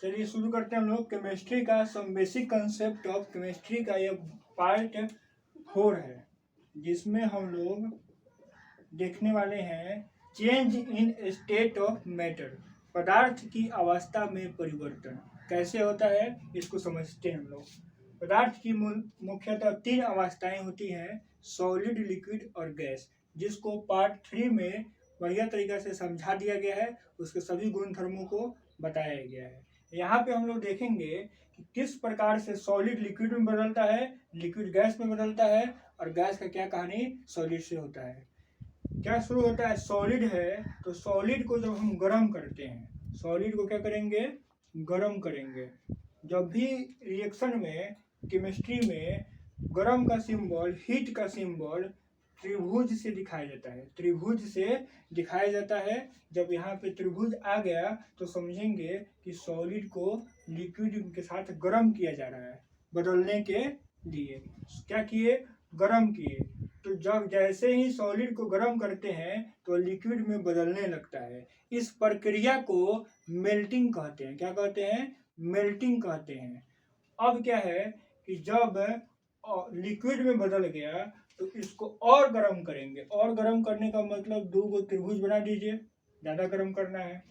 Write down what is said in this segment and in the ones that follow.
चलिए शुरू करते हैं हम लोग केमिस्ट्री का some basic concept of chemistry का ये पार्ट 4 है, जिसमें हम लोग देखने वाले हैं change in state of matter. पदार्थ की अवस्था में परिवर्तन कैसे होता है इसको समझते हैं हम लोग। पदार्थ की मुख्यतः 3 अवस्थाएं होती हैं, सॉलिड, लिक्विड और गैस, जिसको पार्ट 3 में बढ़िया तरीका से समझा दिया गया है। उसके सभी गुण धर्मों को बताया गया है। यहाँ पे हम लोग देखेंगे कि किस प्रकार से सॉलिड लिक्विड में बदलता है, लिक्विड गैस में बदलता है, और गैस का क्या कहानी सॉलिड से होता है। क्या शुरू होता है, सॉलिड है तो सॉलिड को जब हम गर्म करते हैं, सॉलिड को क्या करेंगे, गर्म करेंगे। जब भी रिएक्शन में, केमिस्ट्री में गर्म का सिंबल, हीट का सिंबल त्रिभुज से दिखाया जाता है, त्रिभुज से दिखाया जाता है। जब यहाँ पे त्रिभुज आ गया तो समझेंगे कि सॉलिड को लिक्विड के साथ गर्म किया जा रहा है, बदलने के लिए। क्या किए, गर्म किए। तो जब जैसे ही सॉलिड को गर्म करते हैं तो लिक्विड में बदलने लगता है। इस प्रक्रिया को मेल्टिंग कहते हैं। क्या कहते हैं, मेल्टिंग कहते हैं। अब क्या है कि जब लिक्विड में बदल गया तो इसको और गर्म करेंगे। और गर्म करने का मतलब 2 त्रिभुज बना दीजिए, ज़्यादा गर्म करना है।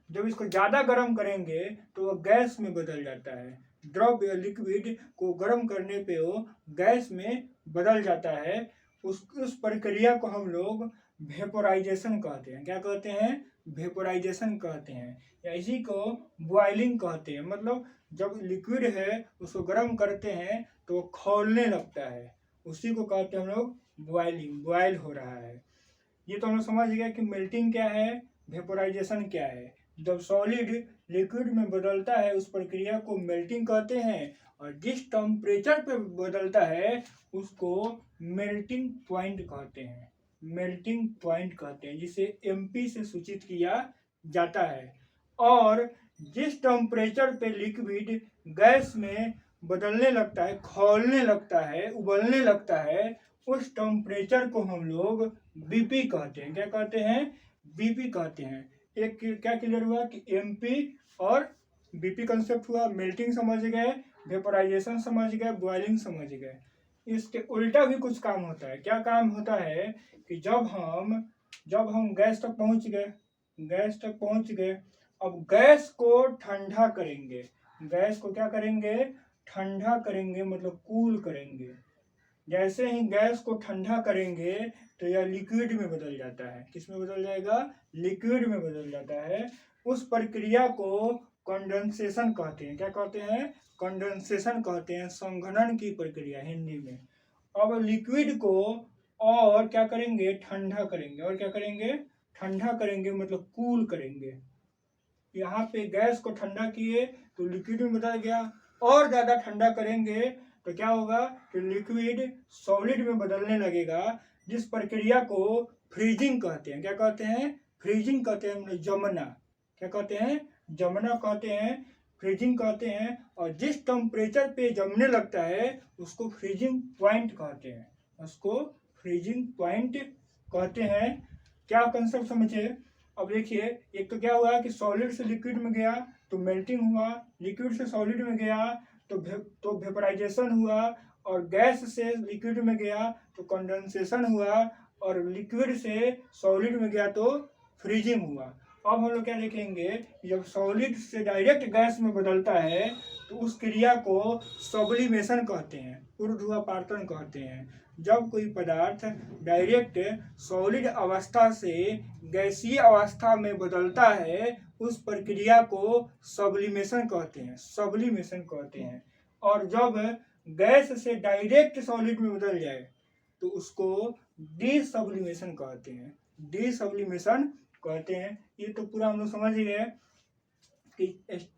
जब इसको ज़्यादा गर्म करेंगे तो वो गैस में बदल जाता है। द्रव्य लिक्विड को गर्म करने पे वो गैस में बदल जाता है। उस प्रक्रिया को हम लोग वेपोराइजेशन कहते हैं। क्या कहते हैं, वेपोराइजेशन कहते हैं, या इसी को बॉइलिंग कहते हैं। मतलब जब लिक्विड है उसको गर्म करते हैं तो खौलने लगता है, उसी को कहते हैं हम लोग बॉइलिंग, बॉयल हो रहा है। ये तो हम लोग समझ गए कि मेल्टिंग क्या है, वेपोराइजेशन क्या है। जब सॉलिड लिक्विड में बदलता है उस प्रक्रिया को मेल्टिंग कहते हैं, और जिस टेम्परेचर पे बदलता है उसको मेल्टिंग पॉइंट कहते हैं, मेल्टिंग पॉइंट कहते हैं, जिसे एमपी से सूचित किया जाता है। और जिस टेम्परेचर पे लिक्विड गैस में बदलने लगता है, खौलने लगता है, उबलने लगता है, उस टेम्परेचर को हम लोग बीपी कहते हैं। क्या कहते हैं, बीपी कहते हैं। एक क्या क्लियर हुआ कि एमपी और बीपी कंसेप्ट हुआ। मेल्टिंग समझ गए, वेपोराइजेशन समझ गए, बॉइलिंग समझ गए। इसके उल्टा भी कुछ काम होता है। क्या काम होता है कि जब हम गैस तक पहुंच गए, गैस तक पहुंच गए, अब गैस को ठंडा करेंगे। गैस को क्या करेंगे, ठंडा करेंगे, मतलब कूल करेंगे। जैसे ही गैस को ठंडा करेंगे तो यह लिक्विड में बदल जाता है। किस में बदल जाएगा, लिक्विड में बदल जाता है। उस प्रक्रिया को कंडेंसेशन कहते हैं। क्या कहते हैं, कंडेंसेशन कहते हैं, संघनन की प्रक्रिया हिंदी में। अब लिक्विड को और क्या करेंगे, ठंडा करेंगे। और क्या करेंगे, ठंडा करेंगे, मतलब कूल करेंगे। यहाँ पे गैस को ठंडा किए तो लिक्विड में बदल गया। और ज़्यादा ठंडा करेंगे तो क्या होगा कि लिक्विड सॉलिड में बदलने लगेगा, जिस प्रक्रिया को फ्रीजिंग कहते हैं। क्या कहते हैं, फ्रीजिंग कहते हैं, जमना। क्या कहते हैं, जमना कहते हैं, फ्रीजिंग कहते हैं। और जिस टेम्परेचर पे जमने लगता है उसको फ्रीजिंग पॉइंट कहते हैं, उसको फ्रीजिंग पॉइंट कहते हैं। क्या कंसेप्ट समझे। अब देखिए, एक तो क्या हुआ कि सॉलिड से लिक्विड में गया तो मेल्टिंग हुआ, लिक्विड से सॉलिड में गया तो वेपोराइजेशन हुआ, और गैस से लिक्विड में गया तो कंडेंसेशन हुआ, और लिक्विड से सॉलिड में गया तो फ्रीजिंग हुआ। अब हम लोग क्या देखेंगे, जब सॉलिड से डायरेक्ट गैस में बदलता है तो उस क्रिया को सब्लिमेशन कहते हैं, ऊर्ध्वापातन कहते हैं। जब कोई पदार्थ डायरेक्ट सॉलिड अवस्था से गैसीय अवस्था में बदलता है उस प्रक्रिया को सब्लिमेशन कहते हैं, सब्लिमेशन कहते हैं। और जब गैस से डायरेक्ट सॉलिड में बदल जाए तो उसको डीसब्लिमेशन कहते हैं, डीसब्लिमेशन कहते हैं। ये तो पूरा हम लोग समझ ही गए कि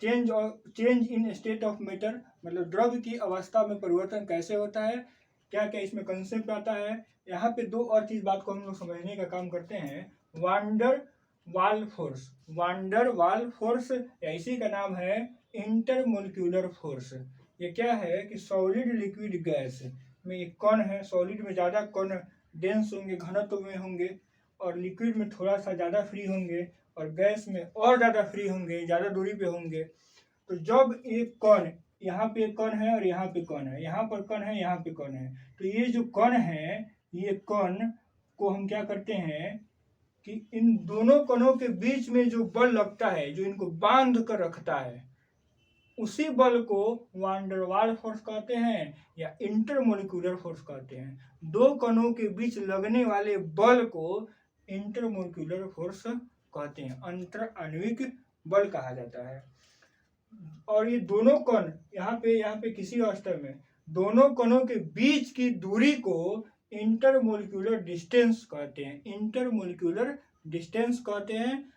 change in state of matter, मतलब द्रव्य की अवस्था में परिवर्तन कैसे होता है, क्या क्या इसमें कंसेप्ट आता है। यहाँ पे 2 और चीज बात को हम लोग समझने का काम करते हैं। वांडर वाल फोर्स, वांडर वाल फोर्स, या इसी का नाम है इंटरमोलिक्यूलर फोर्स। ये क्या है कि सॉलिड लिक्विड गैस में एक कण है, सॉलिड में ज़्यादा कण डेंस होंगे, घनत्व में होंगे, और लिक्विड में थोड़ा सा ज़्यादा फ्री होंगे, और गैस में और ज़्यादा फ्री होंगे, ज़्यादा दूरी पे होंगे। तो जब एक कण, यहाँ पे कण है और यहाँ पे कण है, यहाँ पर कण है, यहाँ पे कण है, तो ये जो कण है, ये कण को हम क्या करते हैं कि इन दोनों कणों के बीच में जो बल लगता है, जो इनको बांध कर रखता है, उसी बल को वान डेर वाल फोर्स कहते हैं या इंटरमोलिकुलर फोर्स कहते हैं। दो कणों के बीच लगने वाले बल को इंटरमोलिकुलर फोर्स कहते हैं, अंतर आणविक बल कहा जाता है। और ये दोनों कण यहाँ पे किसी अवस्था में दोनों कणों के बीच की दूरी को इंटरमोलिकुलर डिस्टेंस कहते हैं, इंटरमोलिकुलर डिस्टेंस कहते हैं।